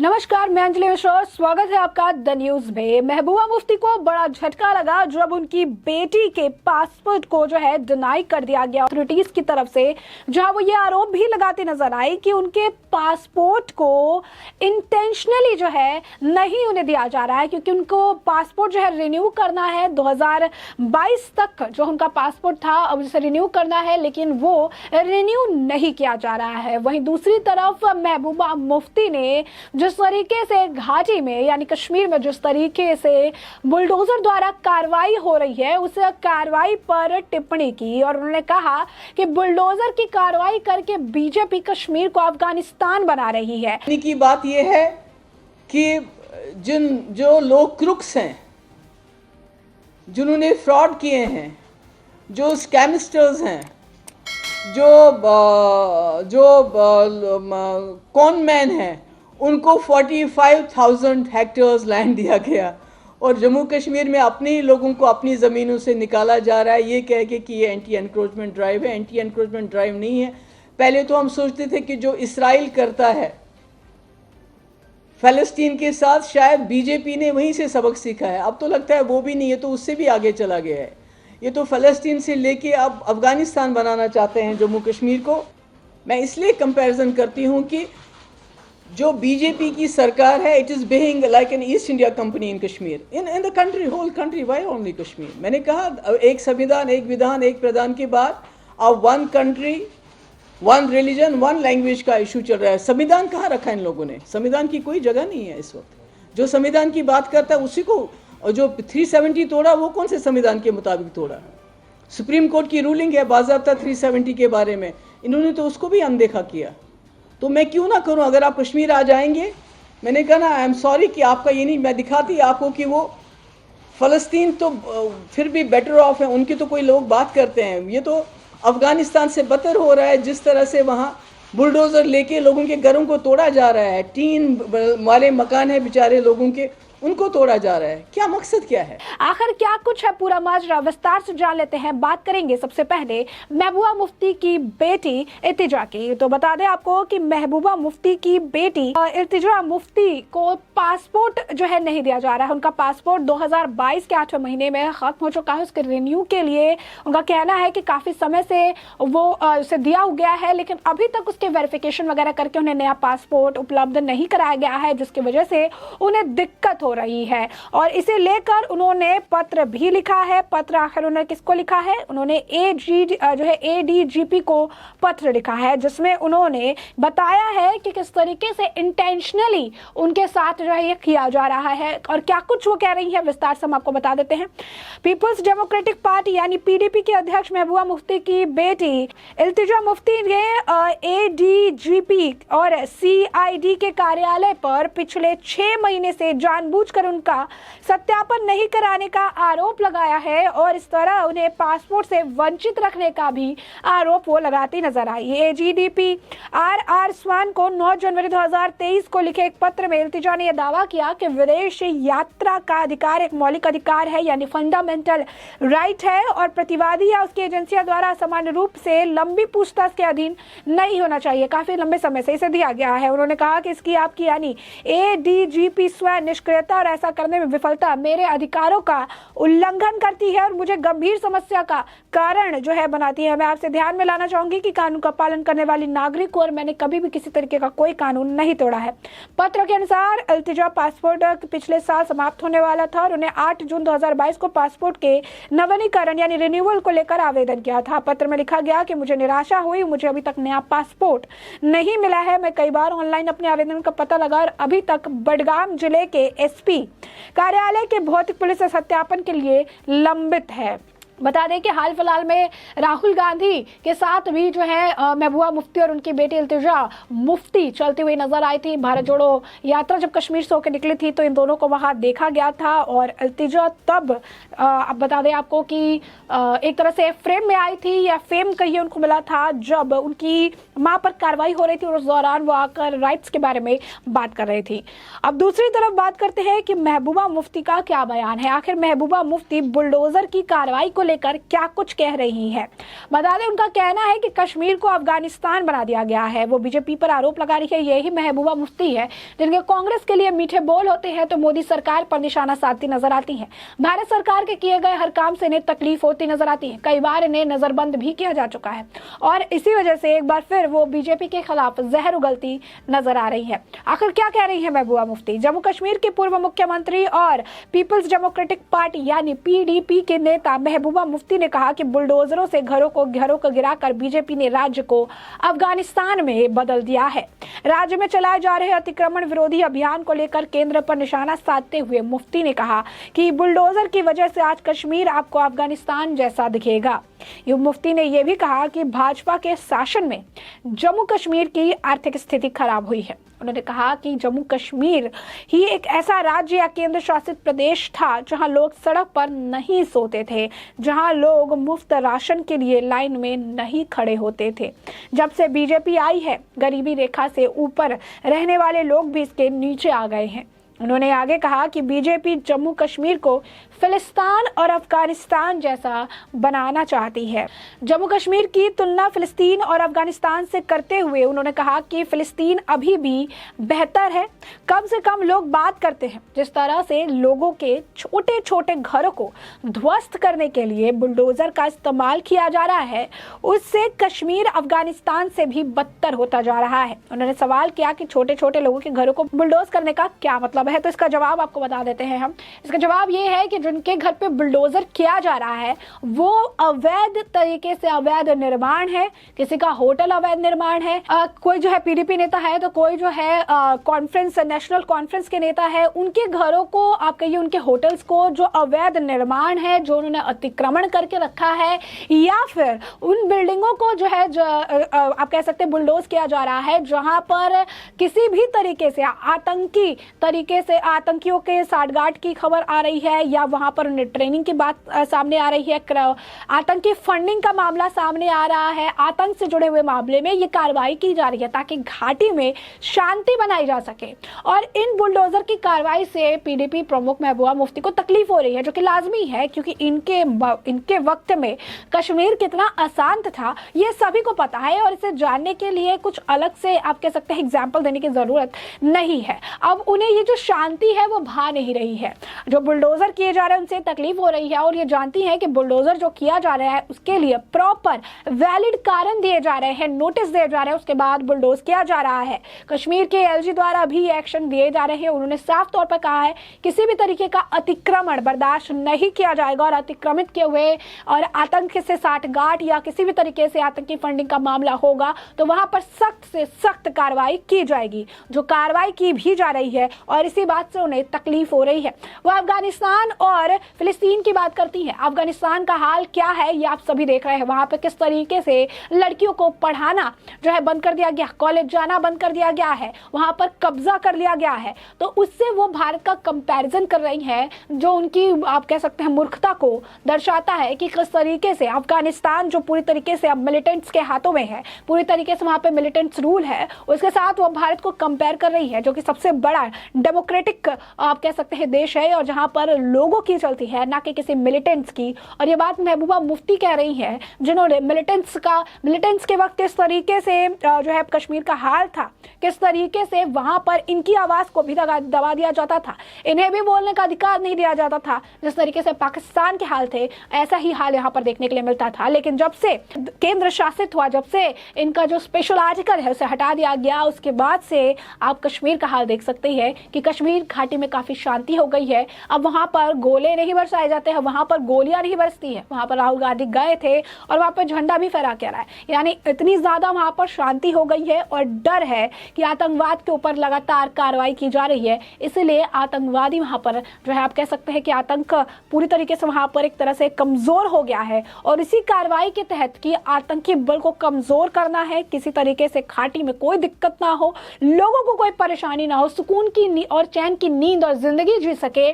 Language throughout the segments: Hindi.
नमस्कार, मैं अंजलि मिश्रा। स्वागत है आपका द न्यूज में। महबूबा मुफ्ती को बड़ा झटका लगा जब उनकी बेटी के पासपोर्ट को जो है डिनाई कर दिया गया अथॉरिटीज की तरफ से, जहां वो ये आरोप भी लगाते नजर आए कि उनके पासपोर्ट को इंटेंशनली जो है नहीं उन्हें दिया जा रहा है, क्योंकि उनको पासपोर्ट जो है रिन्यू करना है 2022 तक जो उनका पासपोर्ट था, अब उसे रिन्यू करना है, लेकिन वो रिन्यू नहीं किया जा रहा है। वहीं दूसरी तरफ महबूबा मुफ्ती ने जिस तरीके से घाटी में यानी कश्मीर में जिस तरीके से बुलडोजर द्वारा कार्रवाई हो रही है, उस कार्रवाई पर टिप्पणी की और उन्होंने कहा कि बुलडोजर की कार्रवाई करके बीजेपी कश्मीर को अफगानिस्तान बना रही है। की बात यह है कि जो लोग क्रुक्स हैं, जिन्होंने फ्रॉड किए हैं, जो स्कैमस्टर्स हैं, जो कॉनमैन हैं, उनको 45,000 हेक्टेयर्स लैंड दिया गया और जम्मू कश्मीर में अपने ही लोगों को अपनी ज़मीनों से निकाला जा रहा है, ये कह के कि ये एंटी एनक्रोचमेंट ड्राइव है। एंटी एनक्रोचमेंट ड्राइव नहीं है। पहले तो हम सोचते थे कि जो इसराइल करता है फ़लस्तीन के साथ, शायद बीजेपी ने वहीं से सबक सीखा है। अब तो लगता है वो भी नहीं है, तो उससे भी आगे चला गया है। ये तो फ़लस्तीन से लेके अब अफ़गानिस्तान बनाना चाहते हैं जम्मू कश्मीर को। मैं इसलिए कंपैरिजन करती हूँ कि जो बीजेपी की सरकार है, it is behaving like an East India Company in Kashmir, in the country, whole country. Why only Kashmir? मैंने कहा एक संविधान, एक विधान, एक प्रधान के बाद अब one country, one religion, one language का इशू चल रहा है। संविधान कहाँ रखा इन लोगों ने? संविधान की कोई जगह नहीं है इस वक्त। जो संविधान की बात करता है उसी को, और जो 370 तोड़ा वो कौन से संविधान के मुताबिक तोड़ा? सुप्रीम कोर्ट की रूलिंग है बाज़ाब्ता 370 के बारे में, इन्होंने तो उसको भी अनदेखा किया। तो मैं क्यों ना करूं? अगर आप कश्मीर आ जाएंगे, मैंने कहा ना, आई एम सॉरी कि आपका ये नहीं, मैं दिखाती आपको कि वो फ़लस्तीन तो फिर भी बेटर ऑफ है, उनकी तो कोई लोग बात करते हैं। ये तो अफ़गानिस्तान से बदतर हो रहा है, जिस तरह से वहाँ बुलडोज़र लेके लोगों के घरों को तोड़ा जा रहा है। टीन वाले मकान है बेचारे लोगों के, उनको तोड़ा जा रहा है। क्या मकसद क्या है? आखिर क्या कुछ है पूरा माजरा, विस्तार से जान लेते हैं। बात करेंगे सबसे पहले महबूबा मुफ्ती की बेटी इर्तिजा की। तो बता दें आपको कि महबूबा मुफ्ती की बेटी इर्तिजा मुफ्ती को पासपोर्ट जो है नहीं दिया जा रहा है। उनका पासपोर्ट 2022 के 8वें महीने में खत्म हो चुका है। उसके रिन्यू के लिए उनका कहना है कि काफी समय से वो उसे दिया गया है, लेकिन अभी तक उसके वेरिफिकेशन वगैरह करके उन्हें नया पासपोर्ट उपलब्ध नहीं कराया गया है, जिसकी वजह से उन्हें दिक्कत हो रही है। और इसे लेकर उन्होंने पत्र भी लिखा है। पत्र आखिर उन्होंने किसको लिखा है? उन्होंने एडीजीपी को पत्र लिखा है, जिसमें उन्होंने बताया है कि किस तरीके से इंटेंशनली उनके साथ जो है ये किया जा रहा है और क्या कुछ वो कह रही है। विस्तार से हम आपको बता देते हैं। पीपल्स डेमोक्रेटिक पार्टी यानी पीडीपी के अध्यक्ष महबूबा मुफ्ती की बेटी इल्तिजा मुफ्ती ने एडीजीपी और सीआईडी के कार्यालय पर पिछले 6 महीने से जानबूझकर उनका सत्यापन नहीं कराने का आरोप लगाया है और इस तरह उन्हें पासपोर्ट से वंचित रखने का भी आरोप वो लगाती नजर आई। एजीडीपी आर स्वान को 9 जनवरी 2023 को लिखे एक पत्र में इल्तिजा ने यह दावा किया कि विदेश यात्रा का अधिकार एक मौलिक अधिकार है, यानी फंडामेंटल राइट है, और प्रतिवादी या उसकी एजेंसियों द्वारा सामान्य रूप से लंबी पूछताछ के अधीन नहीं होना चाहिए। काफी लंबे समय से इसे दिया गया है। उन्होंने कहा कि इसकी आपकी यानी एडीजीपी स्वयं निष्क्रियता और ऐसा करने में विफलता मेरे अधिकारों का उल्लंघन करती है और मुझे गंभीर समस्या का कारण जो है बनाती है। मैं आपसे ध्यान में लाना चाहूंगी कि कानून का पालन करने वाली नागरिक और मैंने कभी भी किसी तरीके का कोई कानून नहीं तोड़ा है। पत्र के अनुसार इल्तिजा पासपोर्ट पिछले साल समाप्त होने वाला था और उन्हें 8 जून 2022 को पासपोर्ट के नवीनीकरण यानी रिन्यूअल को लेकर आवेदन किया था। पत्र में लिखा गया कि मुझे निराशा हुई, मुझे अभी तक नया पासपोर्ट नहीं मिला है। मैं कई बार ऑनलाइन अपने आवेदन का पता लगा और अभी तक बडगाम जिले के एसपी कार्यालय के भौतिक पुलिस सत्यापन के लिए लंबित है। बता दें कि हाल फिलहाल में राहुल गांधी के साथ भी जो है महबूबा मुफ्ती और उनकी बेटी इल्तिजा मुफ्ती चलती हुई नजर आई थी। भारत जोड़ो यात्रा जब कश्मीर से होकर निकली थी तो इन दोनों को वहां देखा गया था और इल्तिजा तब अब बता दें आपको कि एक तरह से फ्रेम में आई थी या फेम कहिए उनको मिला था जब उनकी मां पर कार्रवाई हो रही थी और उस दौरान वो आकर राइट्स के बारे में बात कर रही थी। अब दूसरी तरफ बात करते हैं कि महबूबा मुफ्ती का क्या बयान है। आखिर महबूबा मुफ्ती बुलडोजर की कार्रवाई को लेकर क्या कुछ कह रही हैं। बता दें उनका कहना है कि कश्मीर को अफगानिस्तान बना दिया गया है। वो बीजेपी पर आरोप लगा रही है यही महबूबा मुफ्ती है जिनके कांग्रेस के लिए मीठे बोल होते हैं तो मोदी सरकार पर निशाना साधती नजर आती है। भारत सरकार के किए गए हर काम से इन्हें तकलीफ होती नजर आती है। कई बार इन्हें नजरबंद भी किया जा चुका है और इसी वजह से एक बार फिर वो बीजेपी के खिलाफ जहर उगलती नजर आ रही है। आखिर क्या कह रही है महबूबा मुफ्ती? जम्मू कश्मीर की पूर्व मुख्यमंत्री और पीपल्स डेमोक्रेटिक पार्टी यानी पीडीपी के नेता महबूबा मुफ्ती ने कहा कि बुलडोजरों से घरों को गिराकर बीजेपी ने राज्य को अफगानिस्तान में बदल दिया है। राज्य में चलाए जा रहे अतिक्रमण विरोधी अभियान को लेकर केंद्र पर निशाना साधते हुए मुफ्ती ने कहा कि बुलडोजर की वजह से आज कश्मीर आपको अफगानिस्तान जैसा दिखेगा। मुफ्ती ने यह भी कहा कि भाजपा के शासन में जम्मू कश्मीर की आर्थिक स्थिति खराब हुई है। उन्होंने कहा कि जम्मू कश्मीर ही एक ऐसा राज्य या केंद्र शासित प्रदेश था जहां लोग सड़क पर नहीं सोते थे, जहां लोग मुफ्त राशन के लिए लाइन में नहीं खड़े होते थे। जब से बीजेपी आई है गरीबी रेखा से ऊपर रहने वाले लोग भी इसके नीचे आ गए हैं। उन्होंने आगे कहा कि बीजेपी जम्मू कश्मीर को फिलिस्तीन और अफगानिस्तान जैसा बनाना चाहती है। जम्मू कश्मीर की तुलना फिलिस्तीन और अफगानिस्तान से करते हुए उन्होंने कहा कि फिलिस्तीन अभी भी बेहतर है। कम से कम लोग बात करते हैं। जिस तरह से लोगों के छोटे छोटे घरों को ध्वस्त करने के लिए बुलडोजर का इस्तेमाल किया जा रहा है, उससे कश्मीर अफगानिस्तान से भी बदतर होता जा रहा है। उन्होंने सवाल किया कि छोटे छोटे लोगों के घरों को बुलडोज करने का क्या मतलब है, तो इसका जवाब आपको बता देते हैं हम। इसका जवाब ये है कि जिनके घर पे बुलडोजर किया जा रहा है वो अवैध तरीके से अवैध निर्माण है। किसी का होटल अवैध निर्माण है, कोई जो है पीडीपी नेता है तो कोई जो है कॉन्फ्रेंस नेशनल कॉन्फ्रेंस के नेता है, उनके घरों को आप कहिए उनके होटल्स को जो अवैध निर्माण है, जो उन्होंने अतिक्रमण करके रखा है, या फिर उन बिल्डिंगों को जो है आप कह सकते हैं बुलडोज किया जा रहा है जहां पर किसी भी तरीके से आतंकी तरीके से आतंकियों के साठगांठ की खबर आ रही है या वहां पर उन्हें ट्रेनिंग की बात सामने आ रही है, आतंकी फंडिंग का मामला सामने आ रहा है, आतंक से जुड़े हुए मामले में ये कार्रवाई की जा रही है ताकि घाटी में शांति बनाई जा सके। और इन बुलडोजर की कार्रवाई से पीडीपी प्रमुख महबूबा मुफ्ती को तकलीफ हो रही है, जो कि लाजमी है क्योंकि इनके वक्त में कश्मीर कितना अशांत था ये सभी को पता है और इसे जानने के लिए कुछ अलग से आप कह सकते हैं एग्जाम्पल देने की जरूरत नहीं है। अब उन्हें ये जो शांति है वो भा नहीं रही है। जो बुलडोजर किए जा रहे हैं उनसे तकलीफ हो रही है और ये जानती है कि बुलडोजर जो किया जा रहा है उसके लिए प्रॉपर वैलिड कारण दिए जा रहे हैं, नोटिस दिए जा रहे हैं, उसके बाद बुलडोज किया जा रहा है। कश्मीर के एलजी द्वारा भी एक्शन दिए जा रहे हैं। उन्होंने साफ तौर पर कहा है किसी भी तरीके का अतिक्रमण बर्दाश्त नहीं किया जाएगा और अतिक्रमित किए हुए और आतंक से साठगांठ या किसी भी तरीके से आतंकी फंडिंग का मामला होगा तो वहां पर सख्त से सख्त कार्रवाई की जाएगी, जो कार्रवाई की भी जा रही है और इसी बात से उन्हें तकलीफ हो रही है। वो अफगानिस्तान और फिलिस्तीन की बात करती है। अफगानिस्तान का हाल क्या है ये आप सभी देख रहे हैं। वहां पर किस तरीके से लड़कियों को पढ़ाना जो है बंद कर दिया गया, कॉलेज जाना बंद कर दिया गया है, वहां पर कब्जा कर लिया गया है। तो उससे वो भारत का कंपैरिजन कर रही है जो उनकी आप कह सकते हैं मूर्खता को दर्शाता है कि किस तरीके से अफगानिस्तान जो पूरी तरीके से अब मिलिटेंट्स के हाथों में है, पूरी तरीके से वहां पे मिलिटेंट्स रूल है, उसके साथ वो भारत को कंपेयर कर रही है जो कि सबसे बड़ा डेमोक्रेटिक आप कह सकते हैं देश है और जहां पर लोगों की चलती है ना कि किसी मिलिटेंट्स की। और ये बात महबूबा मुफ्ती कह रही है जिन्होंने मिलिटेंट्स के वक्त इस तरीके से जो है कश्मीर का हाल था, किस तरीके से वहां पर इनकी आवाज को भी दबा दिया जाता था, इन्हें भी बोलने का अधिकार नहीं दिया जाता था। जिस तरीके से पाकिस्तान के हाल थे ऐसा ही हाल यहाँ पर देखने के लिए मिलता था। लेकिन जब से केंद्र शासित हुआ, जब से इनका जो स्पेशल आर्टिकल है उसे हटा दिया गया, उसके बाद से आप कश्मीर का हाल देख सकते हैं कि कश्मीर घाटी में काफी शांति हो गई है। अब वहां पर गोले नहीं बरसाए जाते हैं, वहां पर गोलियां नहीं बरसती है। वहां पर राहुल गांधी गए थे और वहां पर झंडा भी फहरा के रहा है। यानी इतनी ज्यादा वहां पर शांति हो गई है और डर है कि आतंकवाद के ऊपर लगातार कार्रवाई की जा रही है, इसलिए आतंकवादी वहां पर जो है आप कह सकते हैं कि आतंक पूरी तरीके से वहां पर एक तरह से कमजोर हो गया है। और इसी कार्रवाई के तहत कि आतंकी बल को कमजोर करना है, किसी तरीके से घाटी में कोई दिक्कत ना हो, लोगों को कोई परेशानी ना हो, सुकून की और चैन की नींद और जिंदगी जी सके,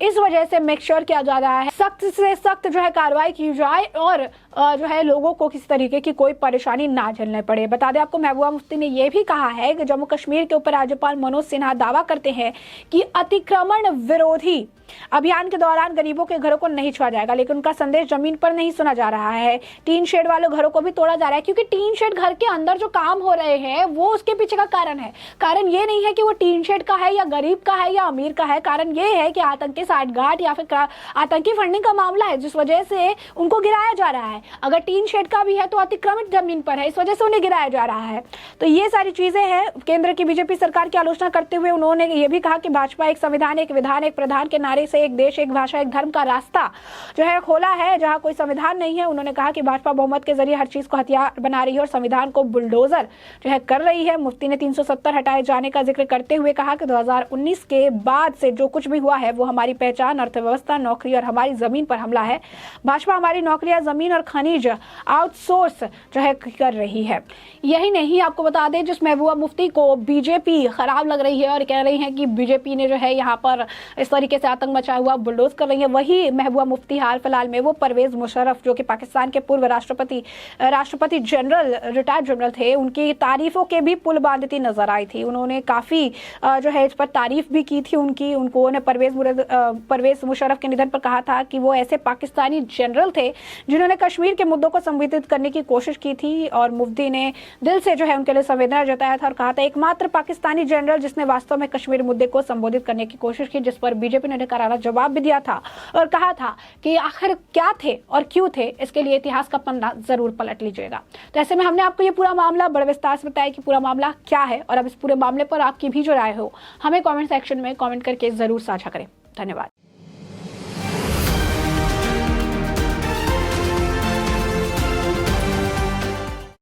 इस वजह से मेक श्योर किया जा रहा है सख्त से सख्त जो है कार्रवाई की जाए और जो है लोगों को किसी तरीके की कोई परेशानी ना झेलने पड़े। बता दें आपको, महबूबा मुफ्ती ने यह भी कहा है कि जम्मू कश्मीर के ऊपर राज्यपाल मनोज सिन्हा दावा करते हैं कि अतिक्रमण विरोधी अभियान के दौरान गरीबों के घरों को नहीं छुआ जाएगा, लेकिन उनका संदेश जमीन पर नहीं सुना जा रहा है। टीन शेड वाले घरों को भी तोड़ा जा रहा है, क्योंकि टीन शेड घर के अंदर जो काम हो रहे हैं वो उसके पीछे का कारण है। कारण ये नहीं है कि वो टीन शेड का है या गरीब का है या अमीर का है, कारण ये है कि आतंकी साठगांठ या फिर आतंकी फंडिंग का मामला है, जिस वजह से उनको गिराया जा रहा है। अगर टीन शेड का भी है तो अतिक्रमित जमीन पर है, इस वजह से उन्हें गिराया जा रहा है। तो ये सारी चीजें हैं। केंद्र की बीजेपी सरकार की आलोचना करते हुए उन्होंने ये भी कहा कि भाजपा एक संविधान, एक विधान, एक प्रधान के नारे से एक देश, एक भाषा, एक धर्म का रास्ता जो है खोला है, जहां कोई संविधान नहीं है। उन्होंने कहा कि भाजपा बहुमत के जरिए हर चीज को हथियार बना रही है और संविधान को बुलडोजर जो है कर रही है। मुफ्ती ने 370 हटाए जाने का जिक्र करते हुए कहा कि 2019 के बाद से जो कुछ भी हुआ है वो हमारी पहचान, अर्थव्यवस्था, नौकरी और हमारी जमीन पर हमला है। भाजपा हमारी नौकरियां, जमीन और खनिज आउटसोर्स जो है कर रही है। यही नहीं, आपको बता दें, जिस महबूबा मुफ्ती को बीजेपी खराब लग रही है और कह रही है कि बीजेपी ने जो है यहाँ पर इस तरीके से आतंक मचाया हुआ बुलडोज कर रही है, वही महबूबा मुफ्ती हाल फिलहाल में वो परवेज मुशर्रफ, जो कि पाकिस्तान के पूर्व राष्ट्रपति जनरल, रिटायर्ड जनरल थे, उनकी तारीफों के भी पुल बांधती नजर आई थी। उन्होंने काफी जो है इस पर तारीफ भी की थी उन्होंने परवेज मुशर्रफ के निधन पर कहा था कि वो ऐसे पाकिस्तानी जनरल थे जिन्होंने कश्मीर के मुद्दों को संबोधित करने की कोशिश की थी। और मुफ्ती ने दिल से जो है उनके लिए संवेदना जताया था और कहा था एकमात्र पाकिस्तानी जनरल जिसने वास्तव में कश्मीर मुद्दे को संबोधित करने की कोशिश की, जिस पर बीजेपी ने करारा जवाब भी दिया था और कहा था कि आखिर क्या थे और क्यों थे, इसके लिए इतिहास का पन्ना जरूर पलट लीजिएगा। तो ऐसे में हमने आपको ये पूरा मामला बड़े विस्तार से बताया कि पूरा मामला क्या है, और अब इस पूरे मामले पर आपकी भी जो राय हो हमें कमेंट सेक्शन में कमेंट करके जरूर साझा करें। धन्यवाद।